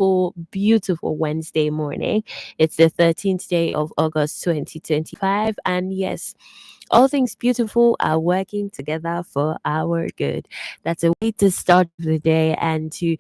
beautiful, beautiful Wednesday morning. It's the 13th day of August 2025. And yes, all things beautiful are working together for our good. That's a way to start the day and to,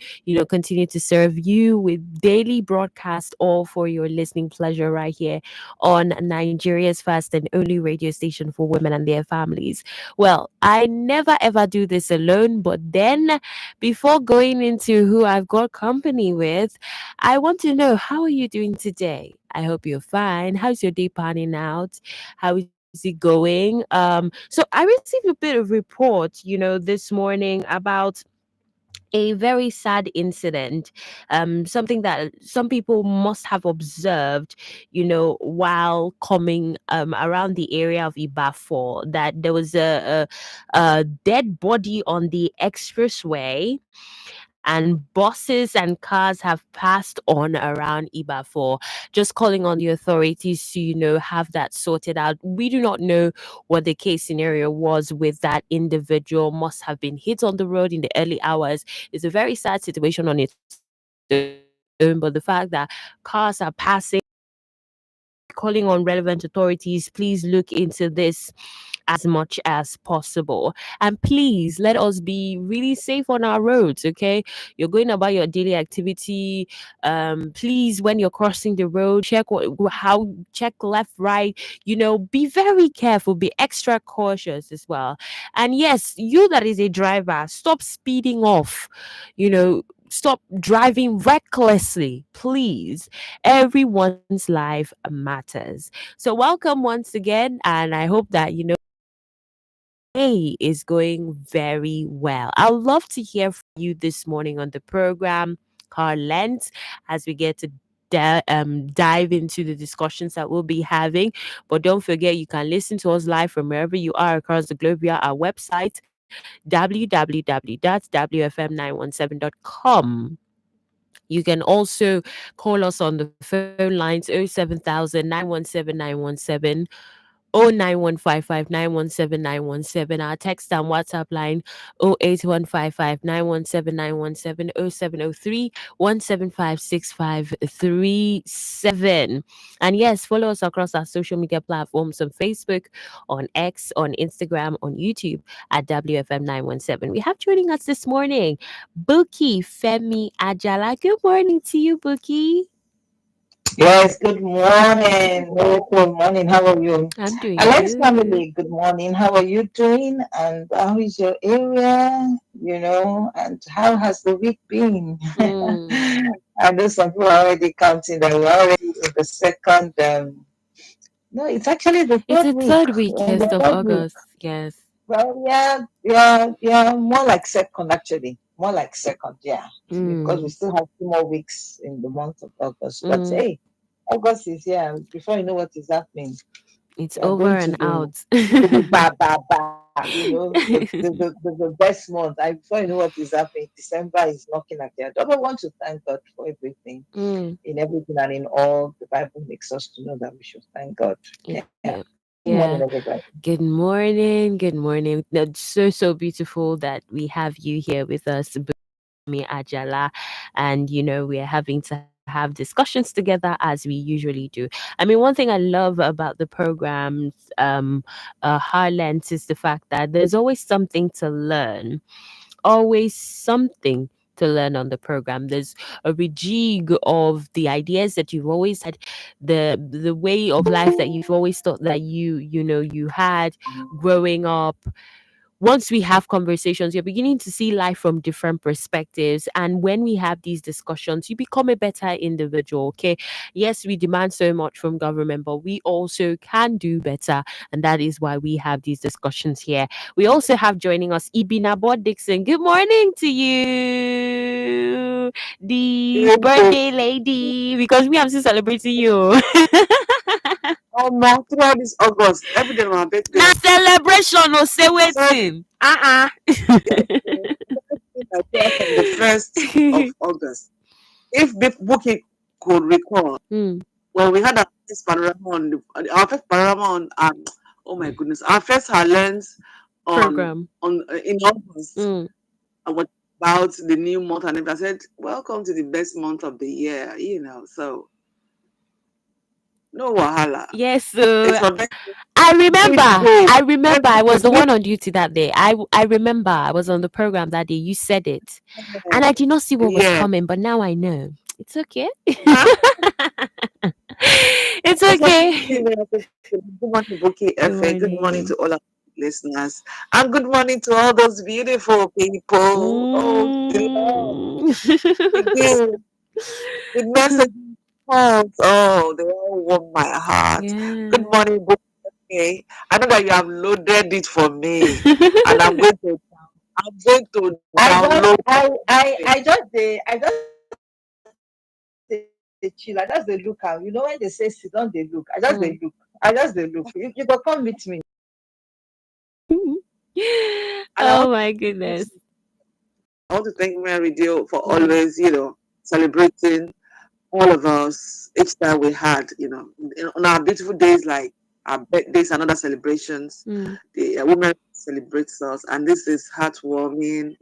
continue to serve you with daily broadcast, all for your listening pleasure right here on Nigeria's first and only radio station for women and their families. Well, I never ever do this alone, but then before going into who I've got company with, I want to know, how are you doing today? I hope you're fine. How's your day panning out? How is it going? So I received a bit of report, this morning about a very sad incident, something that some people must have observed, while coming around the area of Ibafor, that there was a dead body on the expressway, and buses and cars have passed on around Ibafor, just calling on the authorities to, have that sorted out. We do not know what the case scenario was with that individual. Must have been hit on the road in the early hours. It's a very sad situation on its own, but the fact that cars are passing, calling on relevant authorities, please look into this as much as possible. And please let us be really safe on our roads, okay? You're going about your daily activity. Please, when you're crossing the road, check left, right, be very careful, be extra cautious as well. And yes, you that is a driver, stop speeding off, stop driving recklessly, please. Everyone's life matters. So welcome once again, and I hope that day is going very well. I'd love to hear from you this morning on the program, Herlens, as we get to dive into the discussions that we'll be having. But don't forget, you can listen to us live from wherever you are across the globe via our website, www.wfm917.com. You can also call us on the phone lines 07000 09155 Our text and WhatsApp line 08155 And yes, follow us across our social media platforms on Facebook, on X, on Instagram, on YouTube at WFM917. We have joining us this morning Buki Femi Ajala. Good morning to you, Buki. Yes, good morning. Very good morning. How are you? I'm doing Alex good. family, good morning. How are you doing? And how is your area? And how has the week been? Mm. I know some people are already counting that we're already in the second. No, it's actually the It's third the week. third week, We're in yes, the of third week. August. Yes. Well, yeah. More like second, actually. More like second, yeah. Because we Mm. still have 2 more weeks in the month of August. But Mm. hey, August is here. Before you know what is happening, It's we are over going and out. to the the best month. Before you know what is happening, December is knocking at your door. But I want to thank God for everything, Mm. in everything and in all. The Bible makes us to know that we should thank God. Yeah. Yeah. Good morning, Yeah. everybody. Good morning. Good morning. That's so, so beautiful that we have you here with us, Bumi Ajala. And, we're having to have discussions together as we usually do. I mean, one thing I love about the programs, Highlands, is the fact that there's always something to learn, always something to learn on the program. There's a rejig of the ideas that you've always had, the way of life that you've always thought that you had growing up. Once we have conversations, you're beginning to see life from different perspectives. And when we have these discussions, you become a better individual. Okay. Yes, we demand so much from government, but we also can do better. And that is why we have these discussions here. We also have joining us Ibinabo Dixon. Good morning to you, the birthday lady, because we are still celebrating you. Oh man, throughout this August, every day my birthday. Now celebration or say So waiting. Uh-uh. yes, I there from the 1st of August. If Bookie could recall, Hmm. well, we had our first panorama our first panorama oh my goodness, our first Herlens Program. in August. Mm. And what about the new month and everything. I said, welcome to the best month of the year, so no wahala. Yes, It's so for them I to remember. go. I remember I was the Everybody, one on duty that day. I remember I was on the program that day. You said it. And I did not see what was yeah. coming, but now I know. It's okay. Huh? It's That's what she okay. said. Good morning, Bookie Good FA. Good morning to morning. all our listeners. And good morning to all those beautiful people. Oh, the love, Mm. the gift, the message calls. Oh, they all warm my heart. Good Yeah. morning, Bookie. I know that you have loaded it for me. And I'm going to download I just I just dey chill. I just dey look am. When they say sit down, dey look. Mm. I just dey look. You go come meet me. and I Oh my goodness. want to thank Mary Dio for Mm. always, celebrating all of us each time we had, on our beautiful days like our birthdays and other celebrations. Mm. The women celebrates us, and this is heartwarming.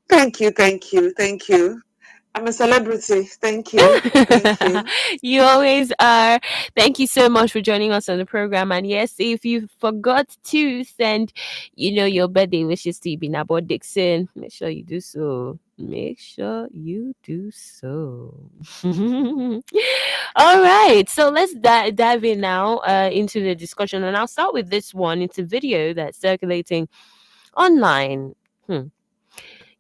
Thank you, thank you, thank you. I'm a celebrity. Thank you, thank you. You always are. Thank you so much for joining us on the program. And yes, if you forgot to send, your birthday wishes to Ibinabo Dixon, make sure you do so. Make sure you do so. All right, so let's dive in now into the discussion, and I'll start with this one. It's a video that's circulating online. Hmm.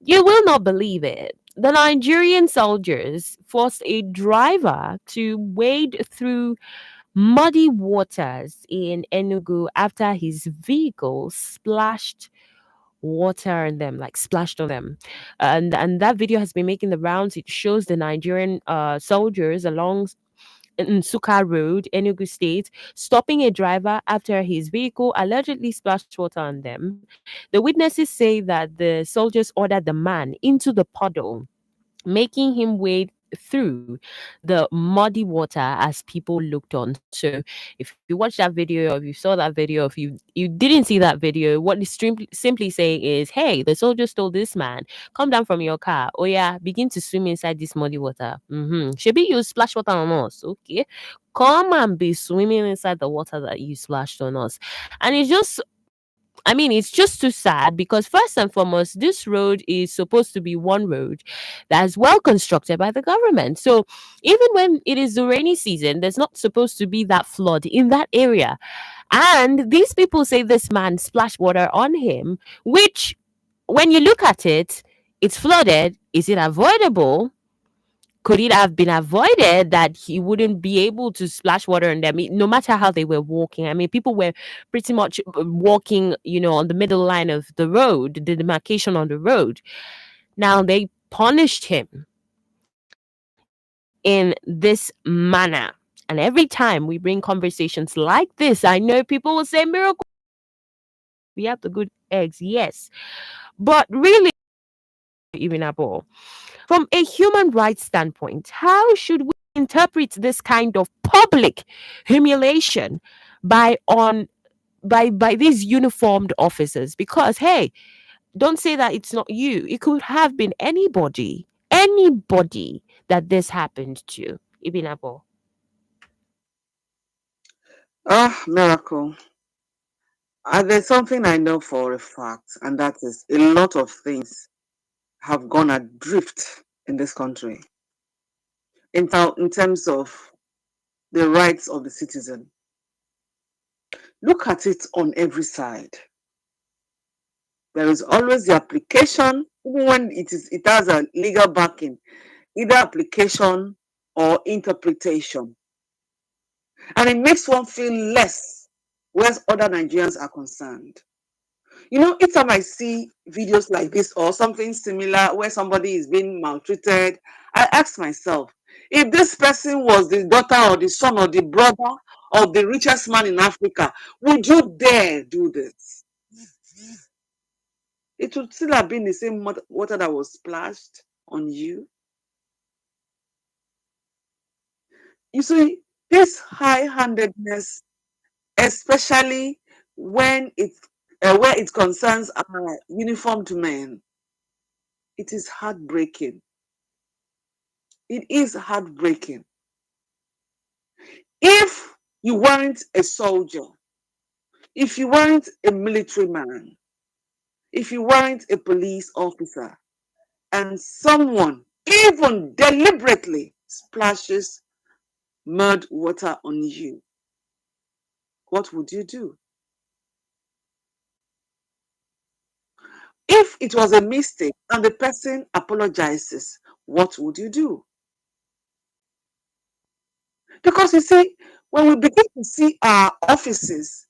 You will not believe it. The Nigerian soldiers forced a driver to wade through muddy waters in Enugu after his vehicle splashed water on them, like splashed on them. And that video has been making the rounds. It shows the Nigerian soldiers along Nsukka Road, Enugu State, stopping a driver after his vehicle allegedly splashed water on them. The witnesses say that the soldiers ordered the man into the puddle, making him wade through the muddy water as people looked on. So if you watched that video, or if you saw that video, if you didn't see that video, what it's simply saying is, hey, the soldiers told this man, come down from your car. Oh yeah, begin to swim inside this muddy water. Should you splash water on us? Okay. Come and be swimming inside the water that you splashed on us. And it's just too sad because, first and foremost, this road is supposed to be one road that's well constructed by the government. So, even when it is the rainy season, there's not supposed to be that flood in that area. And these people say this man splashed water on him, which, when you look at it, it's flooded. Is it avoidable? Could it have been avoided that he wouldn't be able to splash water on them, no matter how they were walking? I mean, people were pretty much walking, on the middle line of the road, the demarcation on the road. Now they punished him in this manner. And every time we bring conversations like this, I know people will say, miracle, we have the good eggs, yes. But really, even at all. From a human rights standpoint, how should we interpret this kind of public humiliation by on by these uniformed officers? Because hey, don't say that it's not you. It could have been anybody that this happened to. Ibinabo. Ah, miracle. There's something I know for a fact, and that is a lot of things have gone adrift in this country in terms of the rights of the citizen. Look at it on every side. There is always the application, even when it has a legal backing, either application or interpretation. And it makes one feel less where other Nigerians are concerned. Each time I see videos like this or something similar where somebody is being maltreated, I ask myself, if this person was the daughter or the son or the brother of the richest man in Africa, would you dare do this? It would still have been the same water that was splashed on you. You see, this high-handedness, especially when where it concerns uniformed men, It is heartbreaking. It is heartbreaking. If you weren't a soldier, if you weren't a military man, if you weren't a police officer, and someone even deliberately splashes mud water on you, what would you do? If it was a mistake and the person apologizes, what would you do? Because you see, when we begin to see our offices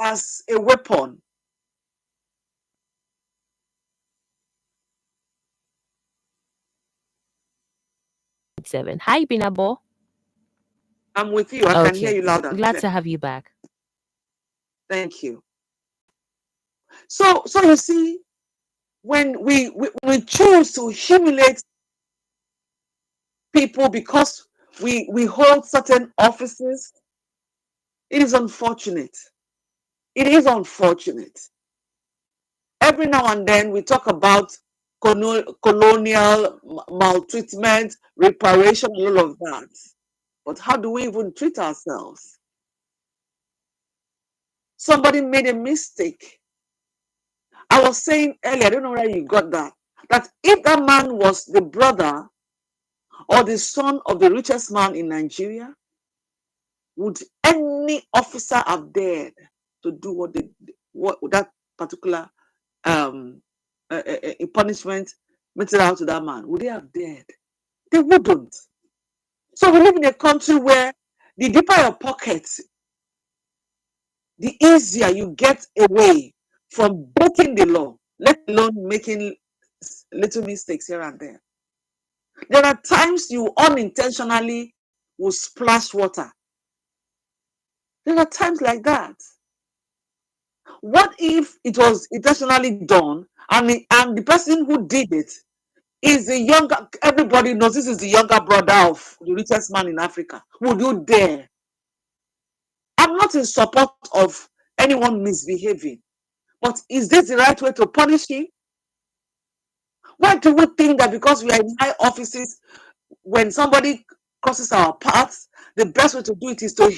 as a weapon, Seven. Hi, Binabo. I'm with you. I can hear Okay, you loud and glad clear. to have you back. Thank you. So you see, when we choose to humiliate people because we hold certain offices, it is unfortunate. It is unfortunate. Every now and then we talk about colonial maltreatment, reparation, and all of that. But how do we even treat ourselves? Somebody made a mistake. I was saying earlier, I don't know where you got that if that man was the brother or the son of the richest man in Nigeria, would any officer have dared to do what that particular um, punishment meted out to that man? Would they have dared? They wouldn't. So we live in a country where the deeper your pocket, the easier you get away from breaking the law, let alone making little mistakes here and there. There are times you unintentionally will splash water. There are times like that. What if it was intentionally done and the person who did it is the younger, everybody knows this is the younger brother of the richest man in Africa? Would you dare? I'm not in support of anyone misbehaving, but is this the right way to punish him? Why do we think that because we are in high offices, when somebody crosses our paths, the best way to do it is to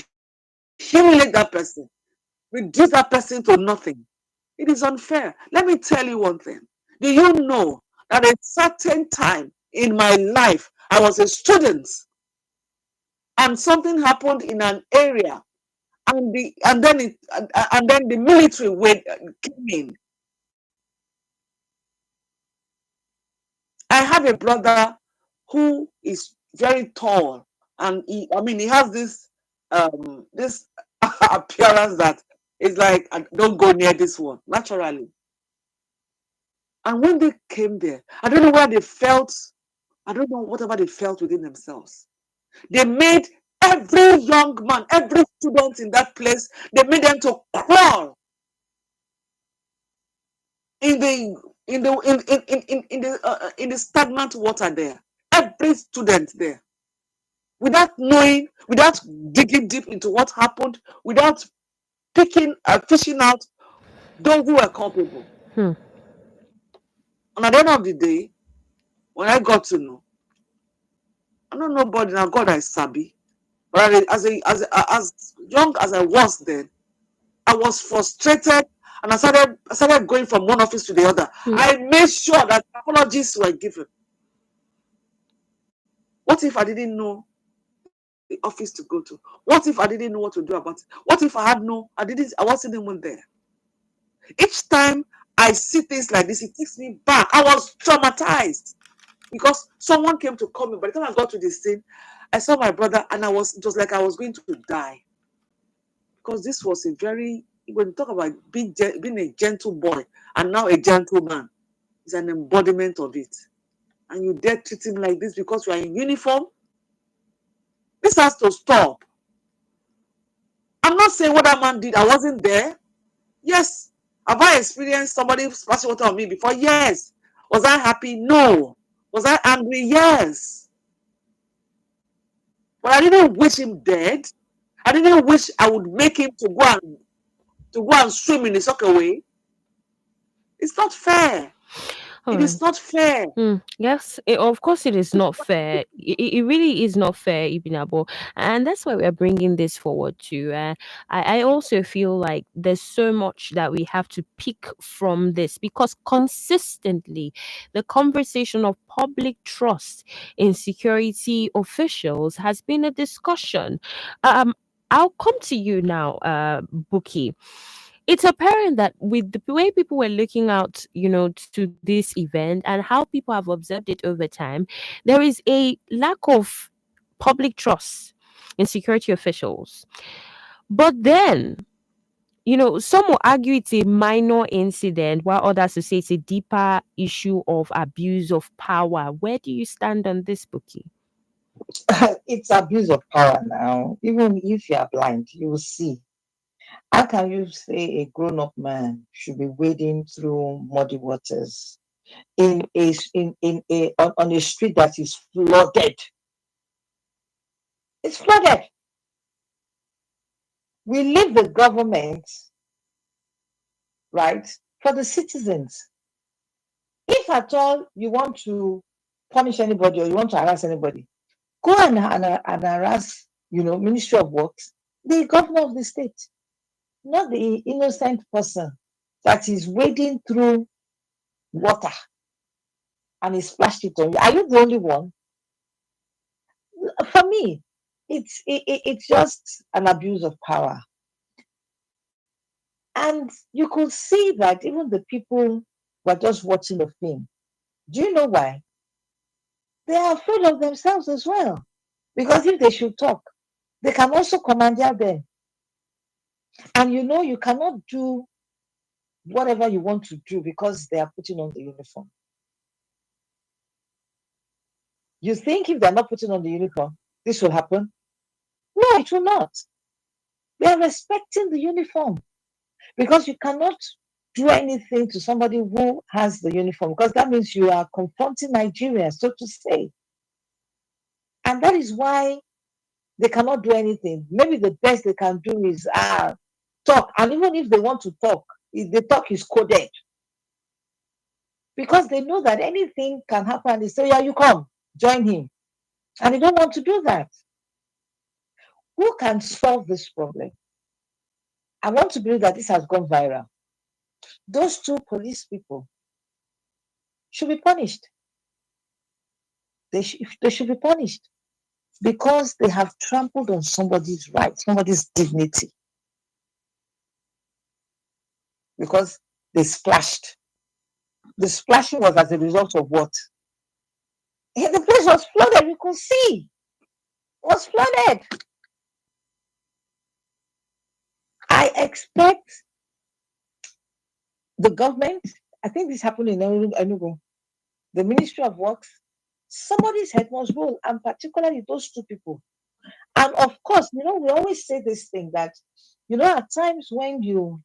humiliate that person, reduce that person to nothing? It is unfair. Let me tell you one thing. Do you know that at a certain time in my life, I was a student and something happened in an area and then the military came in. I have a brother who is very tall, and he has this appearance that is like, don't go near this one naturally. And when they came there, I don't know where they felt. I don't know whatever they felt within themselves. They made every young man, every student in that place, they made them to crawl in the in the stagnant water there. Every student there, without knowing, without digging deep into what happened, without fishing out those who were culpable. Hmm. And at the end of the day, when I got to know, I don't know nobody now. God I sabi, but as young as I was then, I was frustrated, and I started going from one office to the other. Hmm. I made sure that apologies were given. What if I didn't know the office to go to? What if I didn't know what to do about it? What if I wasn't even there? Each time I see things like this, it takes me back. I was traumatized because someone came to call me. By the time I got to the scene, I saw my brother, and it was like I was going to die. Because this was when you talk about being a gentle boy and now a gentleman, is an embodiment of it. And you dare treat him like this because you are in uniform? This has to stop. I'm not saying what that man did, I wasn't there. Yes. Have I experienced somebody splashing water on me before? Yes. Was I happy? No. Was I angry? Yes. But I didn't wish him dead. I didn't wish I would make him to go and swim in the soccer way. It's not fair. All It is right. not fair. Yes, of course it is not fair. It really is not fair, Ibinabo. And that's why we're bringing this forward too. I also feel like there's so much that we have to pick from this because consistently the conversation of public trust in security officials has been a discussion. Um, I'll come to you now, Buki. It's apparent that with the way people were looking out, to this event and how people have observed it over time, there is a lack of public trust in security officials. But then, some will argue it's a minor incident, while others will say it's a deeper issue of abuse of power. Where do you stand on this, Bookie? It's abuse of power now. Even if you are blind, you will see. How can you say a grown-up man should be wading through muddy waters on a street that is flooded? It's flooded. We leave the government, right, for the citizens. If at all you want to punish anybody or you want to harass anybody, go and harass, Ministry of Works, the governor of the state, not the innocent person that is wading through water and he splashed it on you. Are you the only one? For me, it's just an abuse of power. And you could see that even the people were just watching the film. Do you know why? They are afraid of themselves as well. Because if they should talk, they can also commandeer them. And you cannot do whatever you want to do because they are putting on the uniform. You think if they're not putting on the uniform, this will happen? No, it will not. They are respecting the uniform because you cannot do anything to somebody who has the uniform because that means you are confronting Nigeria, so to say. And that is why they cannot do anything. Maybe the best they can do is talk. And even if they want to talk, the talk is coded because they know that anything can happen. They say, yeah, you come, join him. And they don't want to do that. Who can solve this problem? I want to believe that this has gone viral. Those two police people should be punished. They should be punished because they have trampled on somebody's rights, somebody's dignity, because they splashed. The splashing was as a result of what? The place was flooded. You could see it was flooded. I expect the government, I think this happened in Enugu, the Ministry of Works, somebody's head must roll, and particularly those two people. And of course, we always say this thing that, at times when you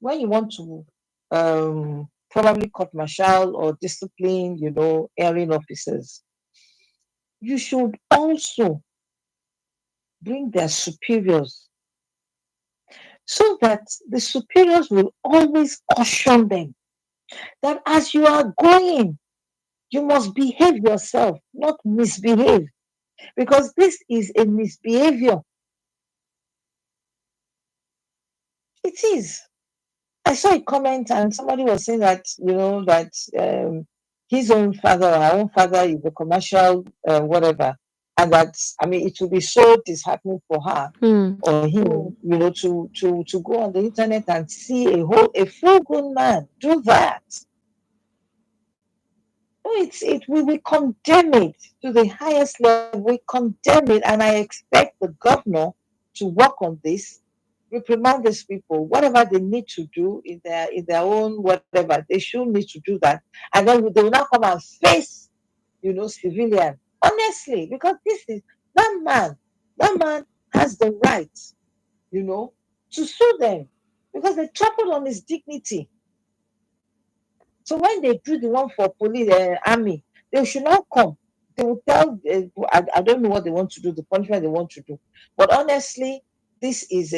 want to probably court martial or discipline, airing officers, you should also bring their superiors so that the superiors will always caution them that as you are going, you must behave yourself, not misbehave, because this is a misbehavior. It is. I saw a comment and somebody was saying that, that his own father or our own father is a commercial whatever. And that, I mean, it will be so disheartening for her Hmm. or him, to go on the internet and see a full grown man do that. No, we condemn it to the highest level. We condemn it, and I expect the governor to work on this, reprimand these people, whatever they need to do in their own whatever they should need to do that, and then they will now come and face, civilian. Honestly, because this is that man has the right, to sue them because they trampled on his dignity. So when they do the one for police army, they should not come. They will tell. I don't know what they want to do, the punishment they want to do. But honestly, this is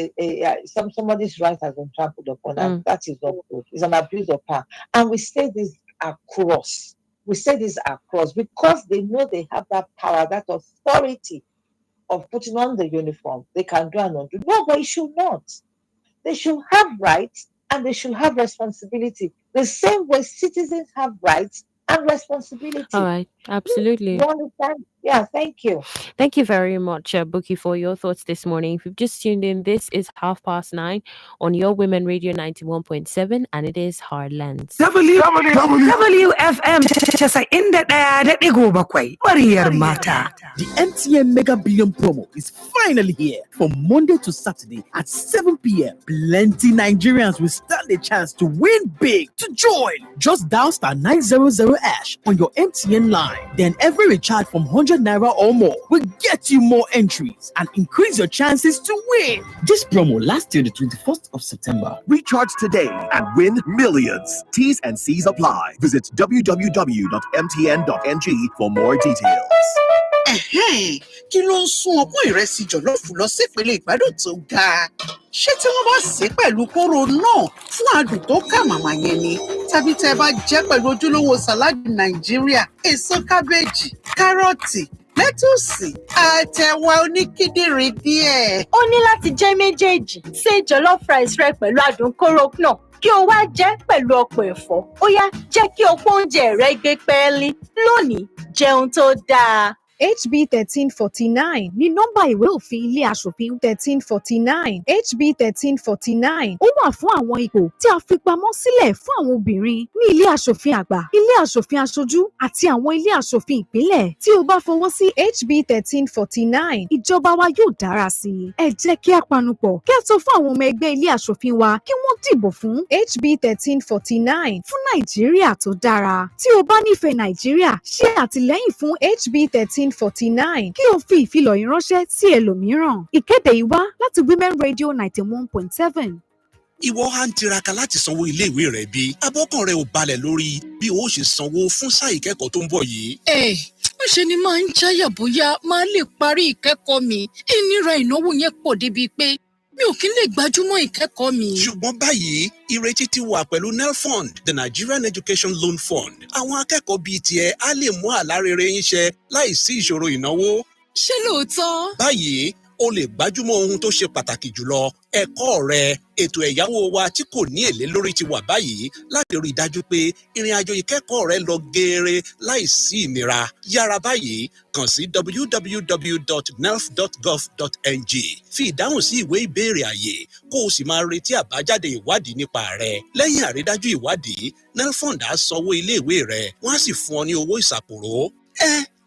somebody's right has been trampled upon, and Mm. that is not good. It's an abuse of power. And we say this across. We say this across because they know they have that power, that authority of putting on the uniform. They can do and undo. No, but it should not. They should have rights and they should have responsibility. The same way citizens have rights and All responsibility. right, You absolutely. understand? Yeah, thank you. Thank you very much, Buki, for your thoughts this morning. If you've just tuned in, this is 9:30 on your Women Radio 91.7, and it is Herlens. WFM casa'in inda ɗaya da ɗigo bakwai muryar mata. The MTN Mega Billion promo is finally here from Monday to Saturday at 7 p.m. Plenty Nigerians will stand a chance to win big. To join, just dial star 900 ash on your MTN line. Then every recharge from 100 naira or more will get you more entries and increase your chances to win. This promo lasts till the 21st of September. Recharge today and win millions. T's and C's apply. Visit www.mtn.ng for more details. Kí ló ń sún ọpọ́n ìrẹsì jọ̀lọ́ọ̀fù lọ sípele ìgbádùn tó ga? Ṣé tí wọ́n bá sè é pẹ̀lú kóró náà fún adùn tó kà màmá yẹn ni? Tàbí tẹ́ bá jẹ́ pẹ̀lú ojúlówó sàláàdì Nàìjíríà, èso kábéèjì, kárọ̀tì, lẹ́tùsì, àtẹ̀wà oníkíndìnrín díẹ̀. Ó ní láti jẹ́ méjèèjì. Ṣé jollof rice rẹ pẹ̀lú adùn kóró náà kí o wá jẹ́ pẹ̀lú ọ̀pọ̀ ẹ̀fọ́. Ó yá, jẹ́ kí ọ̀pọ̀ oúnjẹ rẹ gbé pẹ́ẹ́lí. Lónìí, jẹun tó dáa. HB 1349 ní nọ́mbà ìwé òfin ilé aṣòfin 1349. HB 1349 ó wà fún àwọn ipò tí a fi pamọ́ sílẹ̀ fún àwọn obìnrin ní ilé aṣòfin àgbà, ilé aṣòfin aṣojú àti àwọn ilé aṣòfin ìpínlẹ̀. Tí o bá fọwọ́ sí HB 1349, ìjọba wa yóò dára sí i. Ẹ jẹ́ kí a panupọ̀ kí a sọ fún àwọn ọmọ ẹgbẹ́ ilé aṣòfin wa kí wọ́n dìbò fún HB 1349 fún Nàìjíríà tó dára. Tí o bá nífẹ̀ẹ́ Nàìjíríà, ṣe àtìlẹ́yìn fún HB 1349 kí o fi ìfilọ̀ yìí ránṣẹ́ sí ẹlòmíràn. Ìkéde yìí wá láti Women Radio 91.7. Ìwọ á ń tiraka láti sanwó ilé-ìwé rẹ bí abọ́kàn rẹ ò balẹ̀ lórí bí o ṣe sanwó fún sáà ìkẹ́kọ̀ọ́ tó ń bọ̀ yìí. Ó ṣe ni máa ń jáyà bóyá máa lè parí ìkẹ́kọ̀ọ́ mi. Ìnira ìnáwó yẹn pọ̀ débi pé mi ò kí ń lè gbájúmọ́ ìkẹ́kọ̀ọ́ mi. Ṣùgbọ́n báyìí ìrètí ti wà pẹ̀lú NELFund, the Nigerian Education Loan Fund. Àwọn akẹ́kọ̀ọ́ bíi tiẹ̀ á lè mú àlá rere yín ṣẹ láìsí ìṣòro ìnáwó. Ṣé lóòótọ́? Báyìí o lè gbájúmọ́ ohun tó ṣe pàtàkì jùlọ, ẹ̀kọ́ rẹ. Ètò ẹ̀yáwó wa tí kò ní èlé lórí ti wà báyìí láti rí i dájú pé ìrìn àjò ìkẹ́kọ̀ọ́ rẹ lọ geere láìsí ìnira. Yára báyìí kàn sí www.nelf.gov.ng. Fi ìdáhùn sí ìwé ìbéèrè àyè kó o sì máa retí àbájáde ìwádìí nípa rẹ. Lẹ́yìn àrídájú ìwádìí, NELFund á sanwó iléèwé rẹ, wọ́n á sì fún ọ ní owó ìsàpòrò.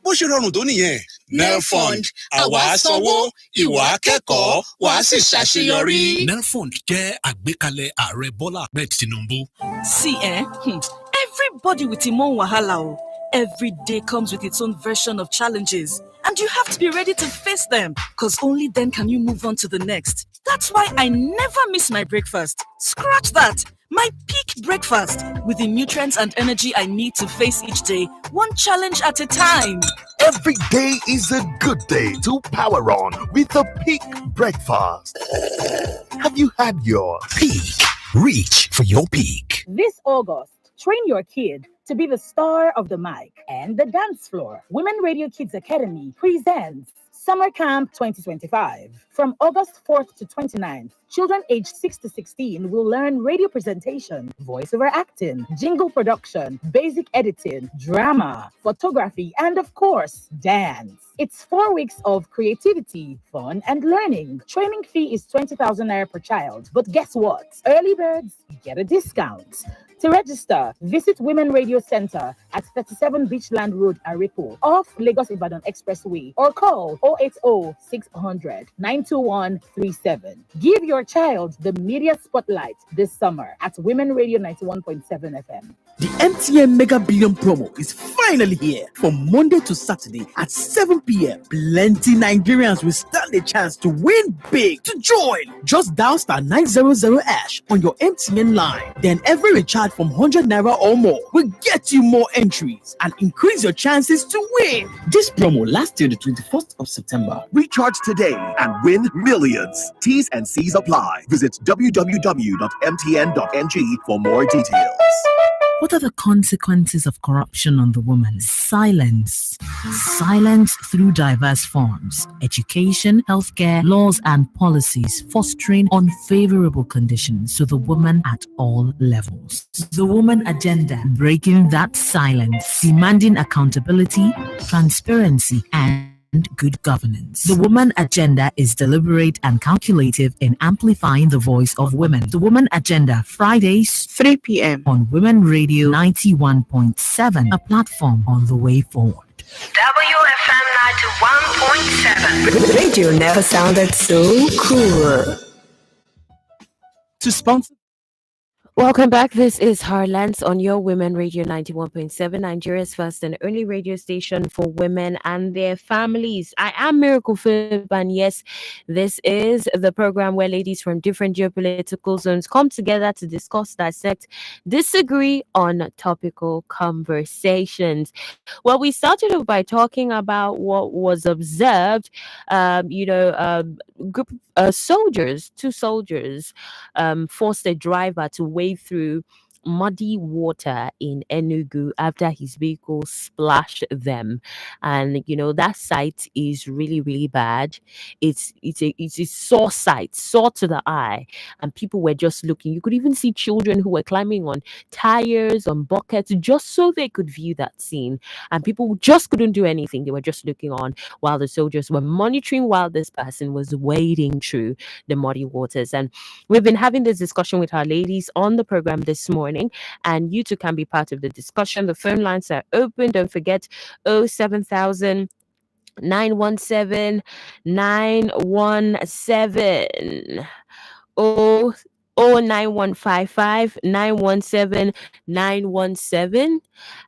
Bó ṣe rọrùn tó nìyẹn. NELFund, àwa sanwó, ìwọ akẹ́kọ̀ọ́, wàá sì ṣàṣeyọrí. NELFund jẹ́ àgbékalẹ̀ Ààrẹ Bọ́lá Ahmed Tinubu. See, everybody with im own wahala o. Every day comes with its own version of challenges, and you have to be ready to face them, because only then can you move on to the next. That's why I never miss my breakfast. Scratch that. My peak breakfast with the nutrients and energy I need to face each day, one challenge at a time. Every day is a good day to power on with a peak breakfast. Have you had your Peak. Reach for your peak. This August, train your kid to be the star of the mic and the dance floor. Women Radio Kids Academy presents Summer Camp 2025. From August 4th to 29th, children aged 6 to 16 will learn radio presentation, voiceover acting, jingle production, basic editing, drama, photography, and of course, dance. It's 4 weeks of creativity, fun, and learning. Training fee is 20,000 naira per child. But guess what? Early birds get a discount. To register, visit Women Radio Center at 37 Beachland Road, Aripo, off Lagos Ibadan Expressway, or call 080-600-92137. Give your child the media spotlight this summer at Women Radio 91.7 FM. The MTN Mega Billion promo is finally here from Monday to Saturday at 7 p.m. Plenty Nigerians will stand a chance to win big. To join, just dial star 900 ash on your MTN line. Then every recharge from 100 naira or more will get you more entries and increase your chances to win. This promo lasts till the 21st of September. Recharge today and win millions. T's and C's apply. Visit www.mtn.ng for more details. What are the consequences of corruption on the woman? Silence. Silence through diverse forms: education, healthcare, laws, and policies, fostering unfavorable conditions to the woman at all levels. The woman agenda: breaking that silence, demanding accountability, transparency, and good governance. The woman agenda is deliberate and calculative in amplifying the voice of women. The woman agenda, Fridays, 3 p.m. on Women Radio 91.7, a platform on the way forward. WFM 91.7. Radio never sounded so cool. To sponsor. Welcome back. This is Herlens on your Women Radio 91.7, Nigeria's first and only radio station for women and their families. I am Miracle Philip, and yes, this is the program where ladies from different geopolitical zones come together to discuss, dissect, disagree on topical conversations. Well, we started off by talking about what was observed. Group soldiers, two soldiers, forced a driver to wade through muddy water in Enugu after his vehicle splashed them. And that sight is really, really bad. It's a sore sight, sore to the eye. And people were just looking. You could even see children who were climbing on tires, on buckets, just so they could view that scene. And people just couldn't do anything. They were just looking on while the soldiers were monitoring while this person was wading through the muddy waters. And we've been having this discussion with our ladies on the program this morning, and you too can be part of the discussion. The phone lines are open. Don't forget 07000 917 917 0 9155 917 917.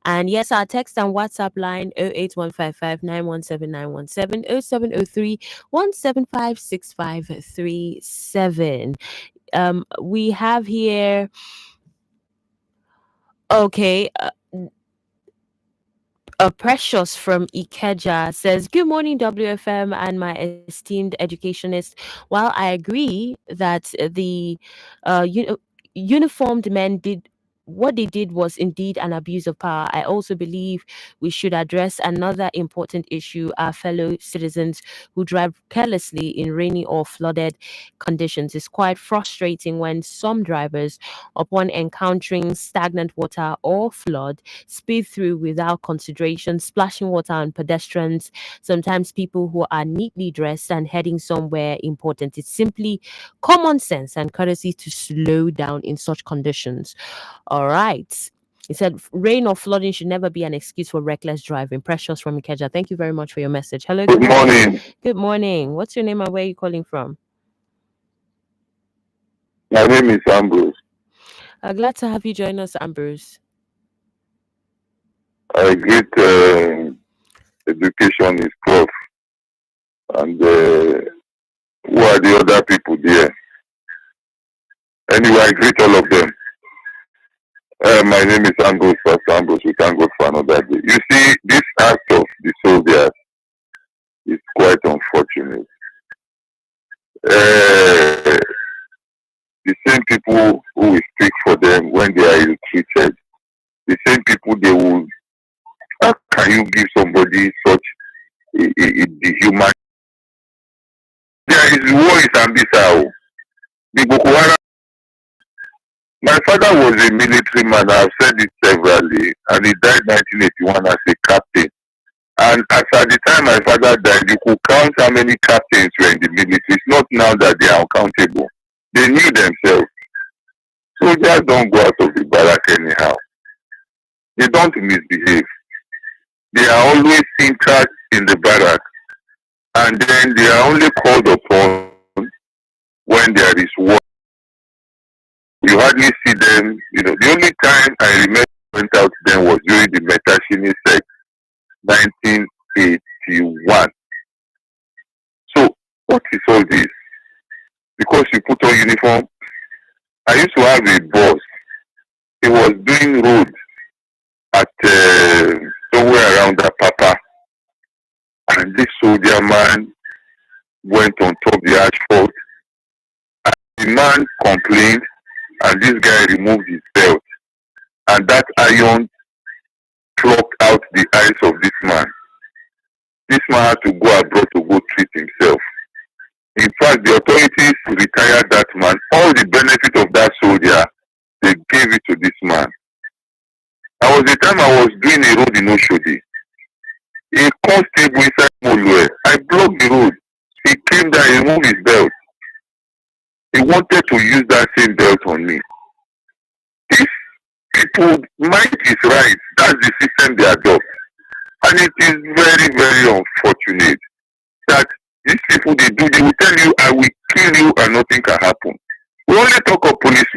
And yes, our text and WhatsApp line 08155 917 917 0703 175 6537. We have here, okay, Precious from Ikeja says, "Good morning, WFM and my esteemed educationist. While I agree that the uniformed men did what they did was indeed an abuse of power, I also believe we should address another important issue: our fellow citizens who drive carelessly in rainy or flooded conditions. It's quite frustrating when some drivers, upon encountering stagnant water or flood, speed through without consideration, splashing water on pedestrians, sometimes people who are neatly dressed and heading somewhere important. It's simply common sense and courtesy to slow down in such conditions." All right. He said, "Rain or flooding should never be an excuse for reckless driving." Precious from Ikeja, thank you very much for your message. Hello, Good morning. Good morning. What's your name and where are you calling from? My name is Ambrose. Glad to have you join us, Ambrose. I get education is prof. And who are the other people there? Anyway, I greet all of them. My name is Ambrose, Pastor Ambrose. We thank God for another day. You see, this act of the soldiers is quite unfortunate. The same people who will speak for them when they are ill-treated, the same people they will. How can you give somebody such the human? There is war in Sambisa. The Boko Haram. My father was a military man. I've said it severally, and he died 1981 as a captain. And as at the time my father died, you could count how many captains were in the military. It's not now that they are accountable. They knew themselves. Soldiers don't go out of the barrack anyhow. They don't misbehave. They are always intact in the barrack, and then they are only called upon when there is war. You hardly see them. The only time I remember went out to them was during the Metashini Sect, 1981. So what is all this? Because you put on uniform. I used to have a boss. He was doing road at somewhere around Apapa, and this soldier man went on top of the asphalt. And the man complained, and this guy removed his belt and that iron plucked out the eyes of this man. This man had to go abroad to go treat himself. In fact, the authorities retired that man. All the benefit of that soldier, they gave it to this man. There was a time I was doing a road in Oshodi. A constable inside Molue, I blocked the road. He came down, he removed his belt. He wanted to use that same belt on me. These people, might is right. That's the system they adopt. And it is very, very unfortunate that these people, they will tell you, I will kill you and nothing can happen. We only talk of policemen